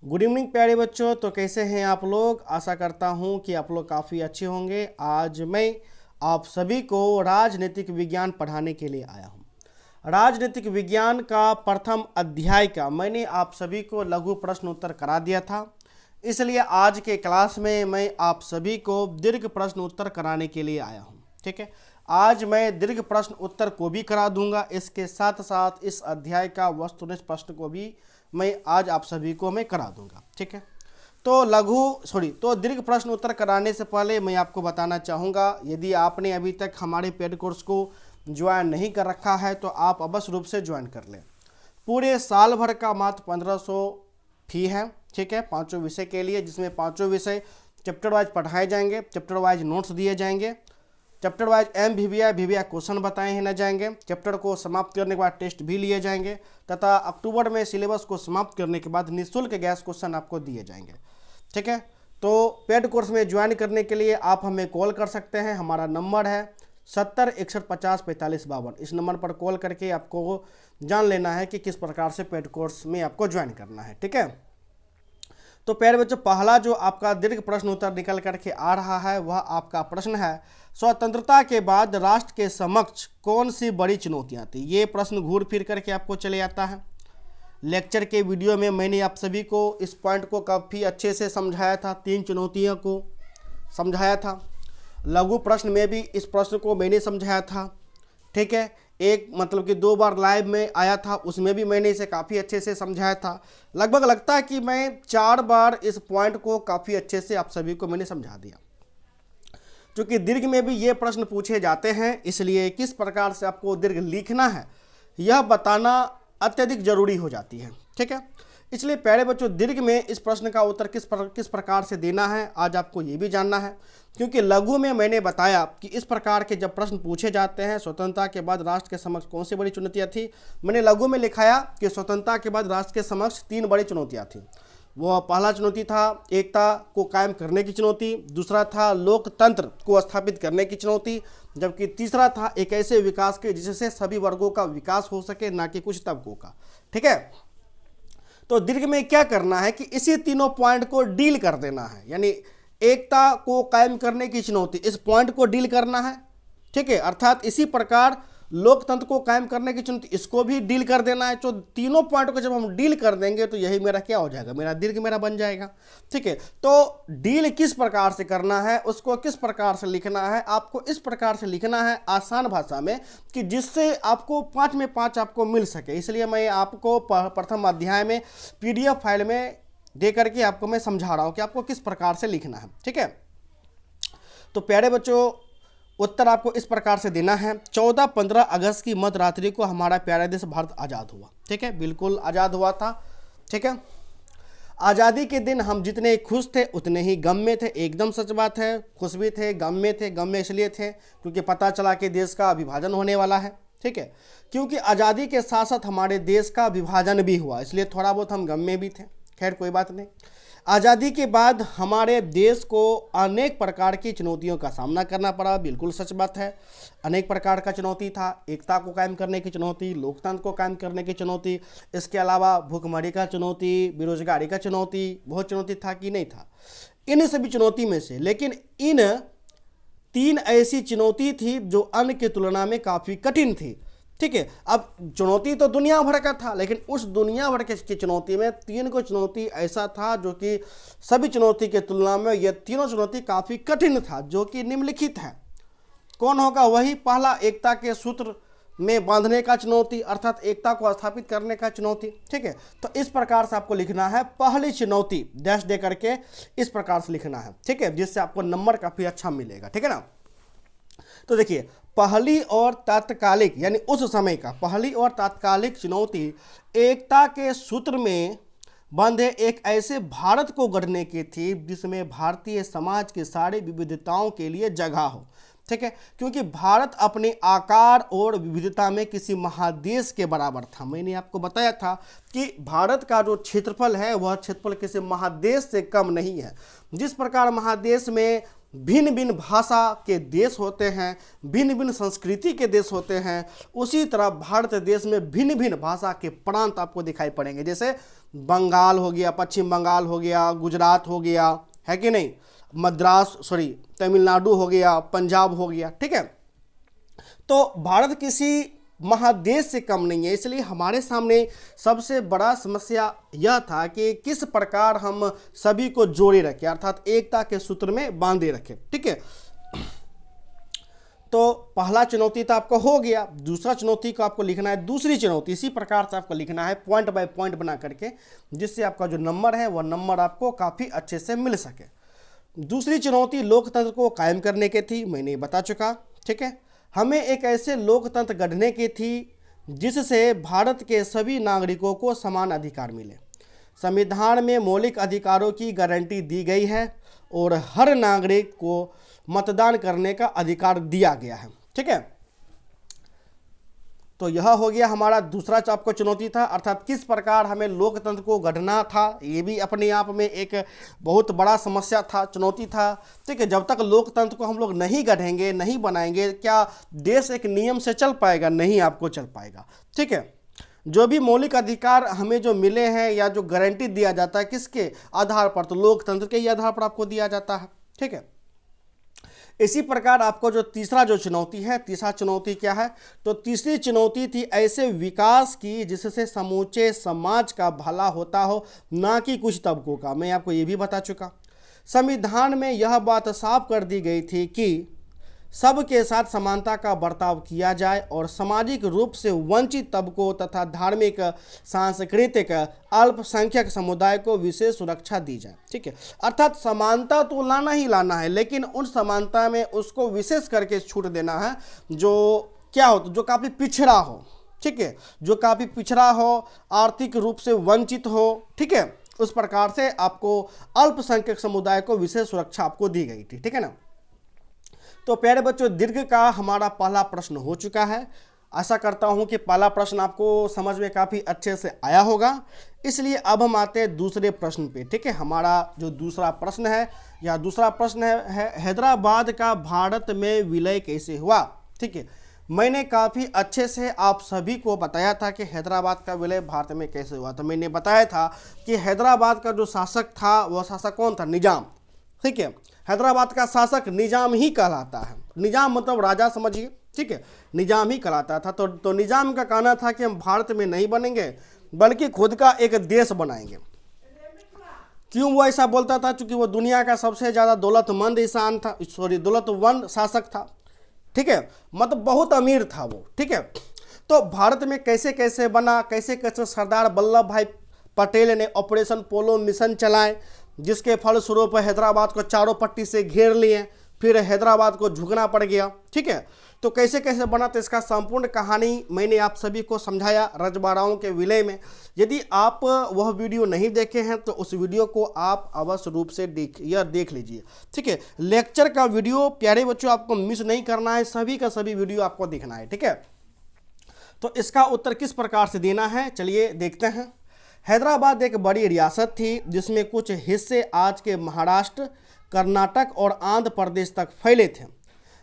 Good evening प्यारे बच्चों। तो कैसे हैं आप लोग? आशा करता हूं कि आप लोग काफ़ी अच्छे होंगे। आज मैं आप सभी को राजनीतिक विज्ञान पढ़ाने के लिए आया हूं। राजनीतिक विज्ञान का प्रथम अध्याय का मैंने आप सभी को लघु प्रश्न उत्तर करा दिया था, इसलिए आज के क्लास में मैं आप सभी को दीर्घ प्रश्न उत्तर कराने के लिए आया हूं। ठीक है, आज मैं दीर्घ प्रश्न उत्तर को भी करा दूंगा, इसके साथ साथ इस अध्याय का वस्तुनिष्ठ प्रश्न को भी मैं आज आप सभी को मैं करा दूंगा। ठीक है, तो दीर्घ प्रश्न उत्तर कराने से पहले मैं आपको बताना चाहूँगा, यदि आपने अभी तक हमारे पेड कोर्स को ज्वाइन नहीं कर रखा है तो आप अवश्य रूप से ज्वाइन कर लें। पूरे साल भर का मात्र 1500 फी है। ठीक है, पाँचों विषय के लिए, जिसमें पाँचों विषय चैप्टर वाइज पढ़ाए जाएंगे, चैप्टर वाइज नोट्स दिए जाएंगे, चैप्टर वाइज वीवीआई क्वेश्चन बताए हैं न जाएंगे, चैप्टर को समाप्त करने के बाद टेस्ट भी लिए जाएंगे तथा अक्टूबर में सिलेबस को समाप्त करने के बाद निःशुल्क गैस क्वेश्चन आपको दिए जाएंगे। ठीक है, तो पेड कोर्स में ज्वाइन करने के लिए आप हमें कॉल कर सकते हैं। हमारा नंबर है 70 61 50 45 52। इस नंबर पर कॉल करके आपको जान लेना है कि किस प्रकार से पेड कोर्स में आपको ज्वाइन करना है। ठीक है, तो प्यारे बच्चों, पहला जो आपका दीर्घ प्रश्न उत्तर निकल करके आ रहा है वह आपका प्रश्न है, स्वतंत्रता के बाद राष्ट्र के समक्ष कौन सी बड़ी चुनौतियां थी। ये प्रश्न घूर फिर करके आपको चले आता है। लेक्चर के वीडियो में मैंने आप सभी को इस पॉइंट को काफ़ी अच्छे से समझाया था, 3 चुनौतियों को समझाया था। लघु प्रश्न में भी इस प्रश्न को मैंने समझाया था। ठीक है, एक मतलब कि 2 बार लाइव में आया था, उसमें भी मैंने इसे काफ़ी अच्छे से समझाया था। लगभग लगता है कि मैं 4 बार इस पॉइंट को काफ़ी अच्छे से आप सभी को मैंने समझा दिया। क्योंकि दीर्घ में भी ये प्रश्न पूछे जाते हैं, इसलिए किस प्रकार से आपको दीर्घ लिखना है यह बताना अत्यधिक जरूरी हो जाती है। ठीक है, इसलिए प्यारे बच्चों, दीर्घ में इस प्रश्न का उत्तर किस प्रकार से देना है आज आपको ये भी जानना है। क्योंकि लघु में मैंने बताया कि इस प्रकार के जब प्रश्न पूछे जाते हैं, स्वतंत्रता के बाद राष्ट्र के समक्ष कौन सी बड़ी चुनौतियाँ थी, मैंने लघु में लिखाया कि स्वतंत्रता के बाद राष्ट्र के समक्ष 3 बड़ी चुनौतियाँ थी। वो पहला चुनौती था एकता को कायम करने की चुनौती, दूसरा था लोकतंत्र को स्थापित करने की चुनौती, जबकि तीसरा था एक ऐसे विकास के जिससे सभी वर्गों का विकास हो सके, ना कि कुछ तबकों का। ठीक है, तो दीर्घ में क्या करना है कि इसी तीनों पॉइंट को डील कर देना है, यानी एकता को कायम करने की चुनौती, इस पॉइंट को डील करना है। ठीक है, अर्थात इसी प्रकार लोकतंत्र को कायम करने की चुनौती, इसको भी डील कर देना है। तो तीनों पॉइंट को जब हम डील कर देंगे तो यही मेरा क्या हो जाएगा, मेरा दीर्घ मेरा बन जाएगा। ठीक है, तो डील किस प्रकार से करना है, उसको किस प्रकार से लिखना है, आपको इस प्रकार से लिखना है आसान भाषा में कि जिससे आपको 5 में 5 आपको मिल सके। इसलिए मैं आपको प्रथम अध्याय में PDF फाइल में दे करके आपको मैं समझा रहा हूँ कि आपको किस प्रकार से लिखना है। ठीक है, तो प्यारे बच्चों, उत्तर आपको इस प्रकार से देना है। 14-15 अगस्त की मध्य रात्रि को हमारा प्यारा देश भारत आज़ाद हुआ। ठीक है, बिल्कुल आज़ाद हुआ था। ठीक है, आज़ादी के दिन हम जितने खुश थे उतने ही गम में थे। एकदम सच बात है, खुश भी थे, गम में थे। गम में इसलिए थे क्योंकि पता चला कि देश का विभाजन होने वाला है। ठीक है, क्योंकि आज़ादी के साथ साथ हमारे देश का विभाजन भी हुआ, इसलिए थोड़ा बहुत हम गम में भी थे। खैर कोई बात नहीं। आज़ादी के बाद हमारे देश को अनेक प्रकार की चुनौतियों का सामना करना पड़ा, बिल्कुल सच बात है। अनेक प्रकार का चुनौती था, एकता को कायम करने की चुनौती, लोकतंत्र को कायम करने की चुनौती, इसके अलावा भूखमरी का चुनौती, बेरोजगारी का चुनौती, बहुत चुनौती था कि नहीं था। इन सभी चुनौती में से लेकिन इन 3 ऐसी चुनौती थी जो अन्य की तुलना में काफ़ी कठिन थी। ठीक है, अब चुनौती तो दुनिया भर का था, लेकिन उस दुनिया भर की चुनौती में 3 को चुनौती ऐसा था जो कि सभी चुनौती के तुलना में यह तीनों चुनौती काफ़ी कठिन था, जो कि निम्नलिखित है। कौन होगा? वही पहला, एकता के सूत्र में बांधने का चुनौती, अर्थात एकता को स्थापित करने का चुनौती। ठीक है, तो इस प्रकार से आपको लिखना है, पहली चुनौती डैश दे करके इस प्रकार से लिखना है। ठीक है, जिससे आपको नंबर काफ़ी अच्छा मिलेगा। ठीक है ना, तो देखिए, पहली और तात्कालिक यानी उस समय का पहली और तात्कालिक चुनौती एकता के सूत्र में बंधे एक ऐसे भारत को गढ़ने की थी जिसमें भारतीय समाज की सारी विविधताओं के लिए जगह हो। ठीक है, क्योंकि भारत अपने आकार और विविधता में किसी महादेश के बराबर था। मैंने आपको बताया था कि भारत का जो क्षेत्रफल है वह क्षेत्रफल किसी महादेश से कम नहीं है। जिस प्रकार महादेश में भिन्न भिन्न भाषा के देश होते हैं, भिन्न भिन्न संस्कृति के देश होते हैं, उसी तरह भारत देश में भिन्न भिन्न भाषा के प्रांत आपको दिखाई पड़ेंगे। जैसे बंगाल हो गया, पश्चिम बंगाल हो गया, गुजरात हो गया, है कि नहीं, तमिलनाडु हो गया, पंजाब हो गया, ठीक है। तो भारत किसी महादेश से कम नहीं है, इसलिए हमारे सामने सबसे बड़ा समस्या यह था कि किस प्रकार हम सभी को जोड़े रखें, अर्थात एकता के सूत्र में बांधे रखें, ठीक है। तो पहला चुनौती तो आपको हो गया। दूसरा चुनौती को आपको लिखना है, दूसरी चुनौती इसी प्रकार से आपको लिखना है, पॉइंट बाय पॉइंट बना करके, जिससे आपका जो नंबर है वह नंबर आपको काफ़ी अच्छे से मिल सके। दूसरी चुनौती लोकतंत्र को कायम करने की थी, मैंने बता चुका, ठीक है। हमें एक ऐसे लोकतंत्र गढ़ने की थी जिससे भारत के सभी नागरिकों को समान अधिकार मिले। संविधान में मौलिक अधिकारों की गारंटी दी गई है और हर नागरिक को मतदान करने का अधिकार दिया गया है, ठीक है। तो यह हो गया हमारा दूसरा आपको चुनौती था, अर्थात किस प्रकार हमें लोकतंत्र को गढ़ना था। ये भी अपने आप में एक बहुत बड़ा समस्या था, चुनौती था, ठीक है। जब तक लोकतंत्र को हम लोग नहीं गढ़ेंगे, नहीं बनाएंगे, क्या देश एक नियम से चल पाएगा? नहीं, आपको चल पाएगा, ठीक है। जो भी मौलिक अधिकार हमें जो मिले हैं या जो गारंटी दिया जाता है, किसके आधार पर? तो लोकतंत्र के ही आधार पर आपको दिया जाता है, ठीक है। इसी प्रकार आपको जो तीसरा जो चुनौती है, तीसरा चुनौती क्या है? तो तीसरी चुनौती थी ऐसे विकास की जिससे समूचे समाज का भला होता हो, ना कि कुछ तबकों का। मैं आपको ये भी बता चुका। संविधान में यह बात साफ कर दी गई थी कि सबके साथ समानता का बर्ताव किया जाए और सामाजिक रूप से वंचित तबकों तथा धार्मिक, सांस्कृतिक, अल्पसंख्यक समुदाय को विशेष सुरक्षा दी जाए, ठीक है। अर्थात समानता तो लाना ही लाना है, लेकिन उन समानता में उसको विशेष करके छूट देना है जो क्या हो, जो काफ़ी पिछड़ा हो, ठीक है, जो काफ़ी पिछड़ा हो, आर्थिक रूप से वंचित हो, ठीक है। उस प्रकार से आपको अल्पसंख्यक समुदाय को विशेष सुरक्षा आपको दी गई थी, ठीक है ना। तो प्यारे बच्चों, दीर्घ का हमारा पहला प्रश्न हो चुका है। आशा करता हूं कि पहला प्रश्न आपको समझ में काफ़ी अच्छे से आया होगा। इसलिए अब हम आते हैं दूसरे प्रश्न पे, ठीक है। हमारा जो दूसरा प्रश्न है, या दूसरा प्रश्न है हैदराबाद का भारत में विलय कैसे हुआ, ठीक है। मैंने काफ़ी अच्छे से आप सभी को बताया था कि हैदराबाद का विलय भारत में कैसे हुआ। तो मैंने बताया था कि हैदराबाद का जो शासक था वह शासक कौन था? निजाम, ठीक है। हैदराबाद का शासक निजाम ही कहलाता है। निजाम मतलब राजा समझिए, ठीक है, निजाम ही कहलाता था। तो निजाम का कहना था कि हम भारत में नहीं बनेंगे बल्कि खुद का एक देश बनाएंगे। क्यों वो ऐसा बोलता था? क्योंकि वो दुनिया का सबसे ज़्यादा दौलतमंद इंसान था, दौलतमंद शासक था, ठीक है, मतलब बहुत अमीर था वो, ठीक है। तो भारत में कैसे कैसे बना, कैसे कैसे सरदार वल्लभ भाई पटेल ने ऑपरेशन पोलो मिशन चलाए, जिसके फलस्वरूप हैदराबाद को चारों पट्टी से घेर लिए, फिर हैदराबाद को झुकना पड़ गया, ठीक है। तो कैसे कैसे बना, तो इसका संपूर्ण कहानी मैंने आप सभी को समझाया रजवाड़ाओं के विलय में। यदि आप वह वीडियो नहीं देखे हैं तो उस वीडियो को आप अवश्य रूप से देख लीजिए, ठीक है। लेक्चर का वीडियो प्यारे बच्चों आपको मिस नहीं करना है, सभी का सभी वीडियो आपको देखना है, ठीक है। तो इसका उत्तर किस प्रकार से देना है, चलिए देखते हैं। हैदराबाद एक बड़ी रियासत थी जिसमें कुछ हिस्से आज के महाराष्ट्र, कर्नाटक और आंध्र प्रदेश तक फैले थे।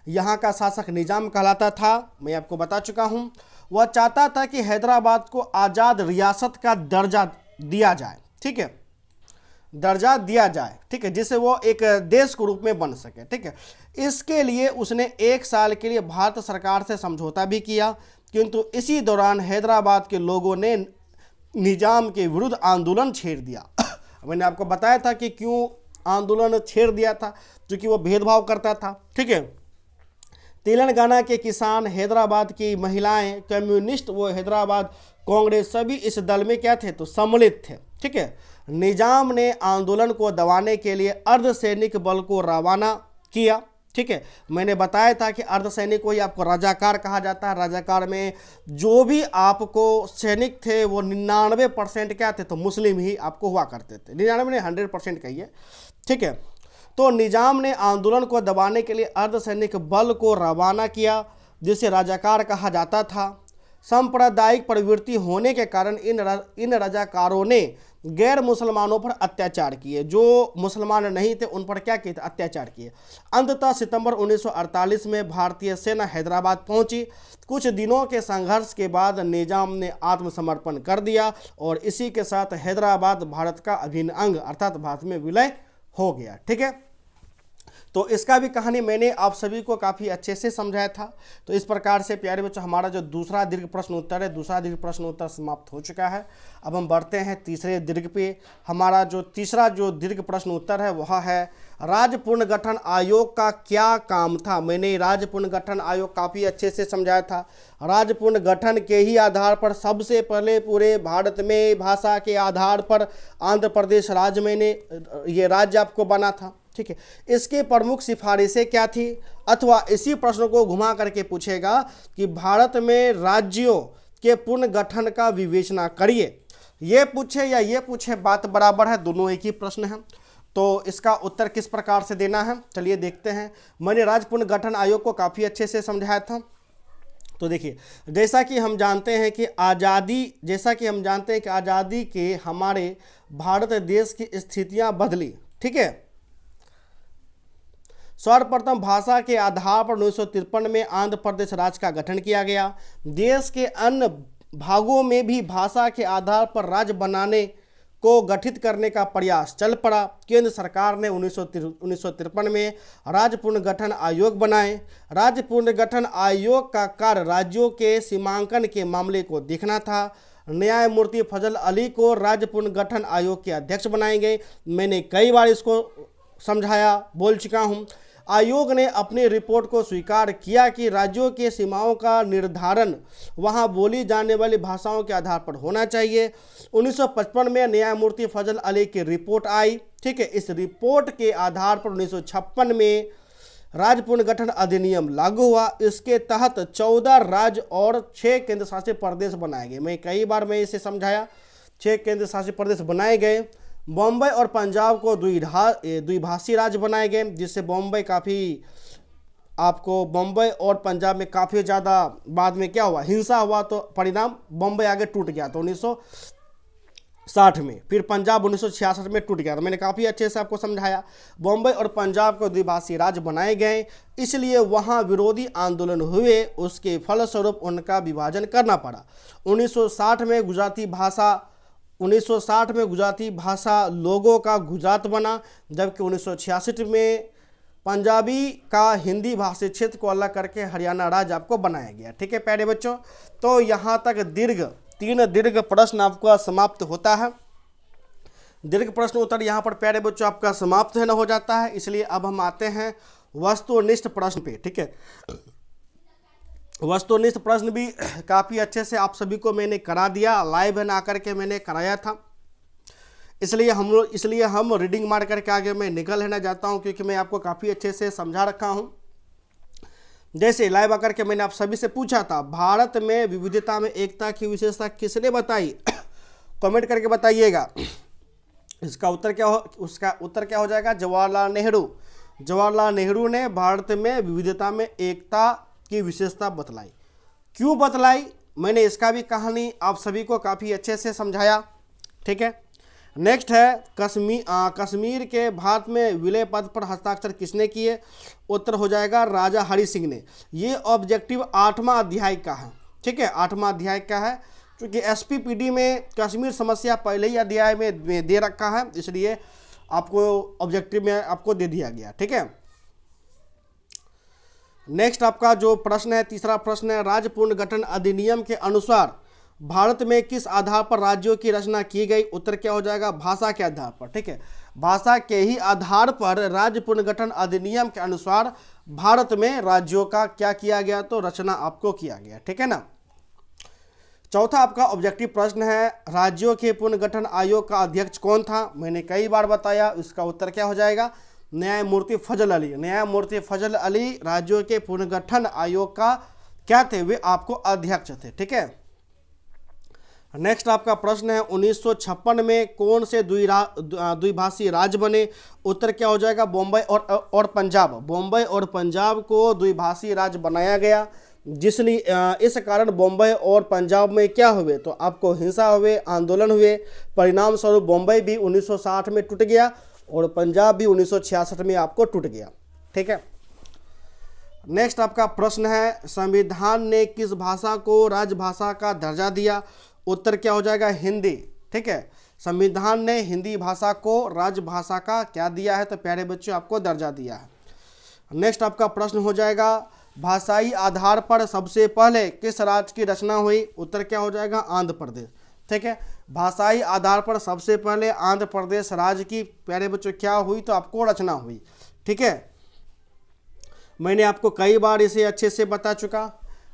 यहाँ का शासक निजाम कहलाता था, मैं आपको बता चुका हूँ। वह चाहता था कि हैदराबाद को आज़ाद रियासत का दर्जा दिया जाए, ठीक है, दर्जा दिया जाए, ठीक है, जिससे वो एक देश के रूप में बन सके, ठीक है। इसके लिए उसने 1 साल के लिए भारत सरकार से समझौता भी किया, किंतु इसी दौरान हैदराबाद के लोगों ने निजाम के विरुद्ध आंदोलन छेड़ दिया। मैंने आपको बताया था कि क्यों आंदोलन छेड़ दिया था, क्योंकि वो भेदभाव करता था, ठीक है। तेलंगाना के किसान, हैदराबाद की महिलाएं, कम्युनिस्ट, वो हैदराबाद कांग्रेस, सभी इस दल में क्या थे? तो सम्मिलित थे, ठीक है। निजाम ने आंदोलन को दबाने के लिए अर्धसैनिक बल को रवाना किया, ठीक है। मैंने बताया था कि अर्धसैनिक को ही आपको रजाकार कहा जाता है। रजाकार में जो भी आपको सैनिक थे वो 99% क्या थे? तो मुस्लिम ही आपको हुआ करते थे। 99 ने 100% कहिए, ठीक है। तो निजाम ने आंदोलन को दबाने के लिए अर्धसैनिक बल को रवाना किया, जिसे रजाकार कहा जाता था। सांप्रदायिक प्रवृत्ति होने के कारण इन रजाकारों ने गैर मुसलमानों पर अत्याचार किए, जो मुसलमान नहीं थे उन पर क्या किए थे, अत्याचार किए। अंततः सितंबर 1948 में भारतीय सेना हैदराबाद पहुंची। कुछ दिनों के संघर्ष के बाद निजाम ने आत्मसमर्पण कर दिया और इसी के साथ हैदराबाद भारत का अभिन्न अंग अर्थात भारत में विलय हो गया। ठीक है, तो इसका भी कहानी मैंने आप सभी को काफ़ी अच्छे से समझाया था। तो इस प्रकार से प्यारे बच्चों हमारा जो दूसरा दीर्घ प्रश्न उत्तर है, दूसरा दीर्घ प्रश्न उत्तर समाप्त हो चुका है। अब हम बढ़ते हैं तीसरे दीर्घ पे। हमारा जो तीसरा जो दीर्घ प्रश्न उत्तर है वह है राज्य पुनर्गठन आयोग का क्या काम था। मैंने राज्य पुनर्गठन आयोग काफ़ी अच्छे से समझाया था। राज्य पुनर्गठन के ही आधार पर सबसे पहले पूरे भारत में भाषा के आधार पर आंध्र प्रदेश राज्य मैंने ये राज्य आपको बना था। ठीक है, इसके प्रमुख सिफारिशें क्या थी, अथवा इसी प्रश्न को घुमा करके पूछेगा कि भारत में राज्यों के पुनर्गठन का विवेचना करिए। ये पूछे या ये पूछे बात बराबर है, दोनों एक ही प्रश्न है। तो इसका उत्तर किस प्रकार से देना है चलिए देखते हैं। मैंने राज्य पुनर्गठन आयोग को काफ़ी अच्छे से समझाया था। तो देखिए, जैसा कि हम जानते हैं कि आज़ादी के हमारे भारत देश की स्थितियां बदली। ठीक है, सर्वप्रथम भाषा के आधार पर 1953 में आंध्र प्रदेश राज्य का गठन किया गया। देश के अन्य भागों में भी भाषा के आधार पर राज्य बनाने को गठित करने का प्रयास चल पड़ा। केंद्र सरकार ने 1953 में राज्य पुनर्गठन आयोग बनाए। राज्य पुनर्गठन आयोग का कार्य राज्यों के सीमांकन के मामले को देखना था। न्यायमूर्ति फजल अली को राज्य पुनर्गठन आयोग के अध्यक्ष बनाए गए। मैंने कई बार इसको समझाया, बोल चुका हूँ। आयोग ने अपनी रिपोर्ट को स्वीकार किया कि राज्यों के सीमाओं का निर्धारण वहां बोली जाने वाली भाषाओं के आधार पर होना चाहिए। 1955 में न्यायमूर्ति फजल अली की रिपोर्ट आई। ठीक है, इस रिपोर्ट के आधार पर 1956 में राज्य पुनर्गठन अधिनियम लागू हुआ। इसके तहत 14 राज्य और 6 केंद्र शासित प्रदेश बनाए गए। मैं कई बार इसे समझाया, 6 केंद्र शासित प्रदेश बनाए गए। बॉम्बे और पंजाब को द्विभाषी राज्य बनाए गए, जिससे बॉम्बे और पंजाब में काफ़ी ज़्यादा बाद में क्या हुआ, हिंसा हुआ, तो परिणाम बॉम्बे आगे टूट गया तो 1960 में। फिर पंजाब 1966 में टूट गया। तो मैंने काफ़ी अच्छे से आपको समझाया। बॉम्बे और पंजाब को द्विभाषी राज्य बनाए गए, इसलिए वहाँ विरोधी आंदोलन हुए। उसके फलस्वरूप उनका विभाजन करना पड़ा। 1960 में गुजराती भाषा लोगों का गुजरात बना, जबकि 1966 में पंजाबी का हिंदी भाषी क्षेत्र को अलग करके हरियाणा राज्य आपको बनाया गया। ठीक है प्यारे बच्चों, तो यहाँ तक 3 दीर्घ प्रश्न आपका समाप्त होता है। दीर्घ प्रश्न उत्तर यहाँ पर प्यारे बच्चों आपका समाप्त हो जाता है। इसलिए अब हम आते हैं वस्तुनिष्ठ प्रश्न पे। ठीक है, वस्तुनिष्ठ प्रश्न भी काफ़ी अच्छे से आप सभी को मैंने करा दिया, लाइव ना करके मैंने कराया था। इसलिए हम रीडिंग मार करके आगे मैं निकल लेना चाहता हूं, क्योंकि मैं आपको काफ़ी अच्छे से समझा रखा हूं। जैसे लाइव आकर के मैंने आप सभी से पूछा था, भारत में विविधता में एकता की विशेषता किसने बताई? कमेंट करके बताइएगा। उसका उत्तर क्या हो जाएगा? जवाहरलाल नेहरू। जवाहरलाल नेहरू ने भारत में विविधता में एकता की विशेषता बतलाई। क्यों बतलाई, मैंने इसका भी कहानी आप सभी को काफ़ी अच्छे से समझाया। ठीक है, नेक्स्ट है कश्मीर के भारत में विलय पद पर हस्ताक्षर किसने किए? उत्तर हो जाएगा राजा हरि सिंह ने। ये ऑब्जेक्टिव 8वां अध्याय का है। ठीक है, 8वां अध्याय का है, क्योंकि एसपीपीडी में कश्मीर समस्या पहले ही अध्याय में दे रखा है, इसलिए आपको ऑब्जेक्टिव में आपको दे दिया गया। ठीक है, नेक्स्ट आपका जो प्रश्न है, तीसरा प्रश्न है, राज्य पुनर्गठन अधिनियम के अनुसार भारत में किस आधार पर राज्यों की रचना की गई? उत्तर क्या हो जाएगा? भाषा के आधार पर। ठीक है, भाषा के ही आधार पर राज्य पुनर्गठन अधिनियम के अनुसार भारत में राज्यों का क्या किया गया? तो रचना आपको किया गया। ठीक है ना। चौथा आपका ऑब्जेक्टिव प्रश्न है, राज्यों के पुनर्गठन आयोग का अध्यक्ष कौन था? मैंने कई बार बताया, इसका उत्तर क्या हो जाएगा? न्यायमूर्ति फजल अली। न्यायमूर्ति फजल अली राज्यों के पुनर्गठन आयोग का क्या थे? वे आपको अध्यक्ष थे। ठीक है, नेक्स्ट आपका प्रश्न है, 1956 में कौन से द्विभाषी राज्य बने? उत्तर क्या हो जाएगा? बॉम्बे और पंजाब। बॉम्बे और पंजाब को द्विभाषी राज्य बनाया गया, इस कारण बॉम्बे और पंजाब में क्या हुए, तो आपको हिंसा हुए, आंदोलन हुए। परिणाम स्वरूप बॉम्बे भी 1960 में टूट गया और पंजाब भी 1966 में आपको टूट गया। ठीक है। नेक्स्ट आपका प्रश्न है, संविधान ने किस भाषा को राजभाषा का दर्जा दिया? उत्तर क्या हो जाएगा? हिंदी। ठीक है, संविधान ने हिंदी भाषा को राजभाषा का क्या दिया है? तो प्यारे बच्चों आपको दर्जा दिया है। नेक्स्ट आपका प्रश्न हो जाएगा, भाषाई आधार पर सबसे पहले किस राज्य की रचना हुई? उत्तर क्या हो जाएगा? आंध्र प्रदेश। ठीक है, भाषाई आधार पर सबसे पहले आंध्र प्रदेश राज्य की प्यारे बच्चों क्या हुई? तो आपको रचना हुई। ठीक है, मैंने आपको कई बार इसे अच्छे से बता चुका।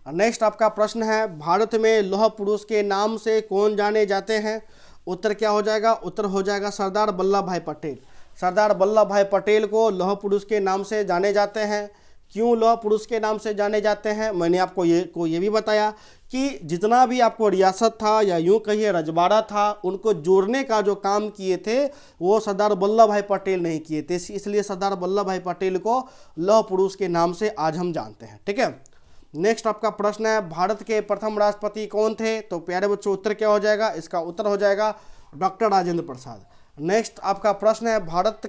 नेक्स्ट आपका प्रश्न है, भारत में लौह पुरुष के नाम से कौन जाने जाते हैं? उत्तर क्या हो जाएगा? उत्तर हो जाएगा सरदार वल्लभ भाई पटेल। सरदार वल्लभ भाई पटेल को लौह पुरुष के नाम से जाने जाते हैं। क्यों लौह पुरुष के नाम से जाने जाते हैं? मैंने आपको ये भी बताया कि जितना भी आपको रियासत था या यूँ कहिए रजवाड़ा था, उनको जोड़ने का जो काम किए थे वो सरदार वल्लभ भाई पटेल नहीं किए थे, इसलिए सरदार वल्लभ भाई पटेल को लौह पुरुष के नाम से आज हम जानते हैं। ठीक है। नेक्स्ट आपका प्रश्न है, भारत के प्रथम राष्ट्रपति कौन थे? तो प्यारे बच्चों उत्तर क्या हो जाएगा? इसका उत्तर हो जाएगा डॉक्टर राजेंद्र प्रसाद। नेक्स्ट आपका प्रश्न है, भारत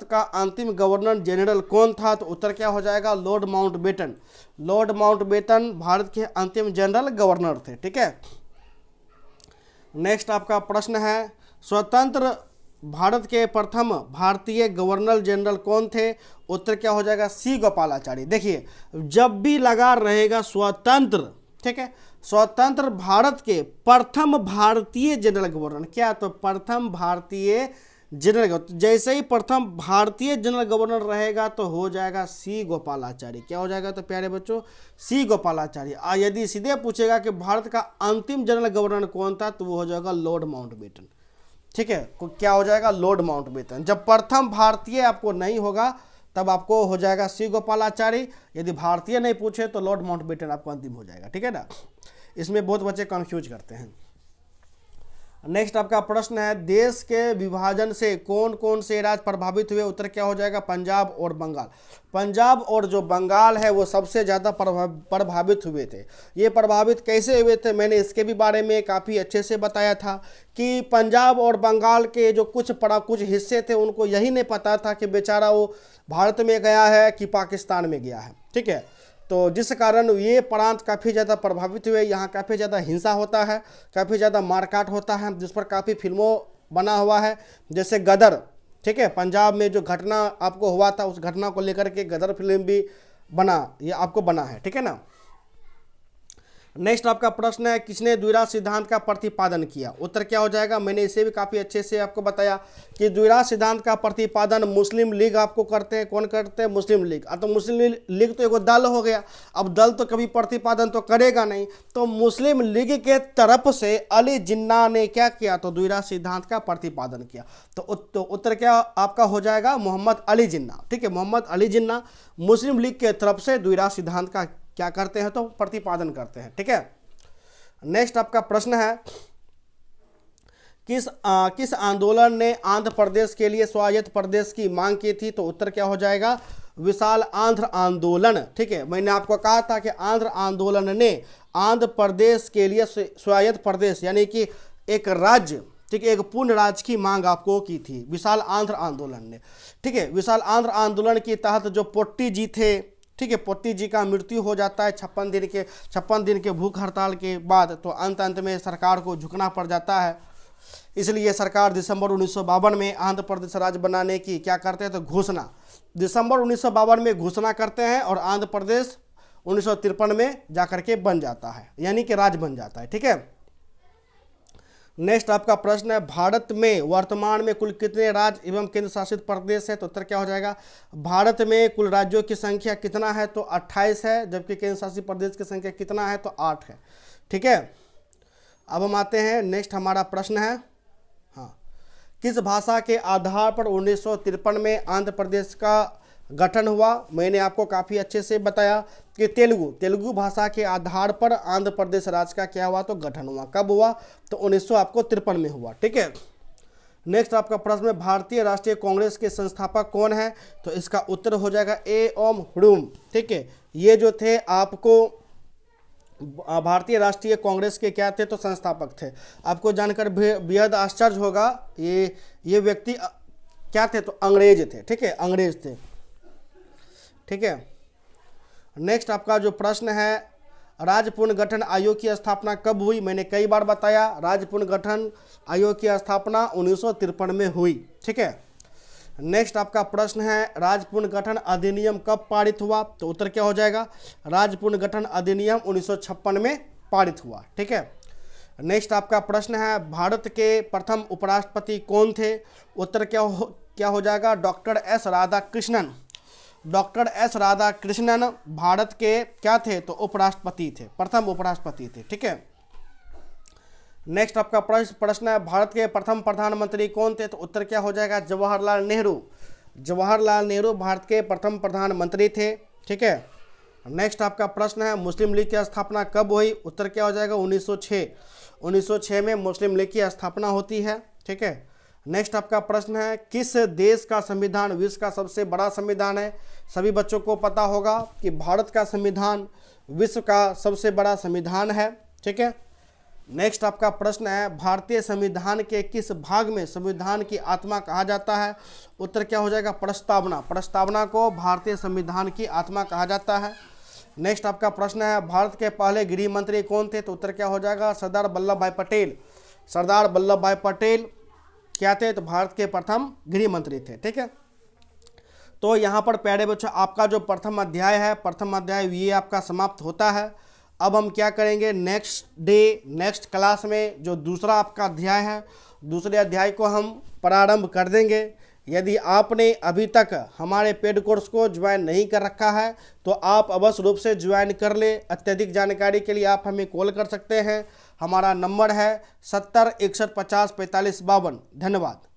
का अंतिम गवर्नर जनरल कौन था? तो उत्तर क्या हो जाएगा? Lord Mountbatten. Lord Mountbatten Bharat के अंतिम जनरल गवर्नर थे। ठीक है। नेक्स्ट आपका प्रश्न है, स्वतंत्र भारत के प्रथम भारतीय गवर्नर जनरल कौन थे? उत्तर क्या हो जाएगा? सी गोपालाचारी। देखिए, जब भी लगा रहेगा स्वतंत्र, ठीक है, स्वतंत्र भारत के प्रथम भारतीय जनरल गवर्नर, क्या? तो प्रथम भारतीय जनरल गवर्नर, जैसे ही प्रथम भारतीय जनरल गवर्नर रहेगा तो हो जाएगा सी गोपालाचारी। क्या हो जाएगा? तो प्यारे बच्चों सी गोपालाचारी। यदि सीधे पूछेगा कि भारत का अंतिम जनरल गवर्नर कौन था, तो वो हो जाएगा लॉर्ड माउंटबेटन। ठीक है, क्या हो जाएगा? Lord Mountbatten. जब प्रथम भारतीय आपको नहीं होगा तब आपको हो जाएगा सी गोपालाचारी। यदि भारतीय नहीं पूछे तो लॉर्ड माउंटबेटन आपको अंतिम हो जाएगा। ठीक है ना, इसमें बहुत बच्चे कंफ्यूज करते हैं। नेक्स्ट आपका प्रश्न है, देश के विभाजन से कौन कौन से राज्य प्रभावित हुए? उत्तर क्या हो जाएगा? पंजाब और बंगाल। पंजाब और जो बंगाल है वो सबसे ज़्यादा प्रभावित हुए थे। ये प्रभावित कैसे हुए थे? मैंने इसके भी बारे में काफ़ी अच्छे से बताया था कि पंजाब और बंगाल के जो कुछ हिस्से थे उनको यही नहीं पता था कि बेचारा वो भारत में गया है कि पाकिस्तान में गया है। ठीक है, तो जिस कारण ये प्रांत काफ़ी ज़्यादा प्रभावित हुए। यहाँ काफ़ी ज़्यादा हिंसा होता है, काफ़ी ज़्यादा मारकाट होता है, जिस पर काफ़ी फिल्मों बना हुआ है, जैसे गदर। ठीक है, पंजाब में जो घटना आपको हुआ था उस घटना को लेकर के गदर फिल्म भी ये आपको बना है। ठीक है ना। नेक्स्ट आपका प्रश्न है, किसने द्विराज सिद्धांत का प्रतिपादन किया? उत्तर क्या हो जाएगा? मैंने इसे भी काफ़ी अच्छे से आपको बताया कि द्विराज सिद्धांत का प्रतिपादन मुस्लिम लीग आपको करते हैं। कौन करते हैं? मुस्लिम लीग। तो मुस्लिम लीग तो एक दल हो गया, अब दल तो कभी प्रतिपादन तो करेगा नहीं, तो मुस्लिम लीग के तरफ से अली जिन्ना ने क्या किया? तो द्विराज सिद्धांत का प्रतिपादन किया। तो उत्तर क्या आपका हो जाएगा? मोहम्मद अली जिन्ना। ठीक है, मोहम्मद अली जिन्ना मुस्लिम लीग के तरफ से द्विराज सिद्धांत का क्या करते हैं? तो प्रतिपादन करते हैं। ठीक है। नेक्स्ट आपका प्रश्न है, किस आंदोलन ने आंध्र प्रदेश के लिए स्वायत्त प्रदेश की मांग की थी? तो उत्तर क्या हो जाएगा? विशाल आंध्र आंदोलन। ठीक है, मैंने आपको कहा था कि आंध्र आंदोलन ने आंध्र प्रदेश के लिए स्वायत्त प्रदेश यानी कि एक राज्य, ठीक है, एक पूर्ण राज्य की मांग आपको की थी विशाल आंध्र आंदोलन ने। ठीक है, विशाल आंध्र आंदोलन के तहत जो पोट्टी जी थे, ठीक है, पोट्टी जी का मृत्यु हो जाता है 56 दिन के भूख हड़ताल के बाद, तो अंत में सरकार को झुकना पड़ जाता है। इसलिए सरकार दिसंबर 1952 में आंध्र प्रदेश राज्य बनाने की क्या करते हैं? तो घोषणा दिसंबर 1952 में घोषणा करते हैं और आंध्र प्रदेश 1953 में जाकर के बन जाता है, यानी कि राज्य बन जाता है। ठीक है। नेक्स्ट आपका प्रश्न है, भारत में वर्तमान में कुल कितने राज्य एवं केंद्र शासित प्रदेश है? तो उत्तर क्या हो जाएगा? भारत में कुल राज्यों की संख्या कितना है? तो 28 है, जबकि केंद्र शासित प्रदेश की संख्या कितना है? तो 8 है। ठीक है, अब हम आते हैं, नेक्स्ट हमारा प्रश्न है, हाँ, किस भाषा के आधार पर 1953 में आंध्र प्रदेश का गठन हुआ? मैंने आपको काफ़ी अच्छे से बताया कि तेलुगु भाषा के आधार पर आंध्र प्रदेश राज्य का क्या हुआ? तो गठन हुआ। कब हुआ? तो 1953 में हुआ। ठीक है। नेक्स्ट आपका प्रश्न में भारतीय राष्ट्रीय कांग्रेस के संस्थापक कौन है? तो इसका उत्तर हो जाएगा A.O. ह्यूम। ठीक है, ये जो थे आपको भारतीय राष्ट्रीय कांग्रेस के क्या थे? तो संस्थापक थे। आपको जानकर बेहद आश्चर्य होगा, ये व्यक्ति क्या थे? तो अंग्रेज थे। ठीक है, अंग्रेज थे। ठीक है, नेक्स्ट आपका जो प्रश्न है, राज्य पुनर्गठन आयोग की स्थापना कब हुई? मैंने कई बार बताया, राज्य पुनर्गठन आयोग की स्थापना 1953 में हुई। ठीक है, नेक्स्ट आपका प्रश्न है, राज्य पुनर्गठन अधिनियम कब पारित हुआ? तो उत्तर क्या हो जाएगा? राज्य पुनर्गठन अधिनियम 1956 में पारित हुआ। ठीक है, नेक्स्ट आपका प्रश्न है, भारत के प्रथम उपराष्ट्रपति कौन थे? उत्तर क्या हो जाएगा? Doctor S Radhakrishnan. Doctor S Radhakrishnan Bharat के क्या थे? तो उपराष्ट्रपति थे, प्रथम उपराष्ट्रपति थे। ठीक है, नेक्स्ट आपका प्रश्न है, भारत के प्रथम प्रधानमंत्री कौन थे? तो उत्तर क्या हो जाएगा? जवाहरलाल नेहरू। जवाहरलाल नेहरू भारत के प्रथम प्रधानमंत्री थे। ठीक है, नेक्स्ट आपका प्रश्न है, मुस्लिम लीग की स्थापना कब हुई? उत्तर क्या हो जाएगा? 1906। 1906 में मुस्लिम लीग की स्थापना होती है। ठीक है, नेक्स्ट आपका प्रश्न है, किस देश का संविधान विश्व का सबसे बड़ा संविधान है? सभी बच्चों को पता होगा कि भारत का संविधान विश्व का सबसे बड़ा संविधान है। ठीक है, नेक्स्ट आपका प्रश्न है, भारतीय संविधान के किस भाग में संविधान की आत्मा कहा जाता है? उत्तर क्या हो जाएगा? प्रस्तावना। प्रस्तावना को भारतीय संविधान की आत्मा कहा जाता है। नेक्स्ट आपका प्रश्न है, भारत के पहले गृह मंत्री कौन थे? तो उत्तर क्या हो जाएगा? सरदार वल्लभ भाई पटेल। सरदार वल्लभ भाई पटेल क्या थे? तो भारत के प्रथम गृह मंत्री थे। ठीक है, तो यहाँ पर प्यारे बच्चों आपका जो प्रथम अध्याय है, प्रथम अध्याय ये आपका समाप्त होता है। अब हम क्या करेंगे, नेक्स्ट क्लास में जो दूसरा आपका अध्याय है, दूसरे अध्याय को हम प्रारंभ कर देंगे। यदि आपने अभी तक हमारे पेड कोर्स को ज्वाइन नहीं कर रखा है तो आप अवश्य रूप से ज्वाइन कर ले। अत्यधिक जानकारी के लिए आप हमें कॉल कर सकते हैं। हमारा नंबर है 70 61 50 45 52। धन्यवाद।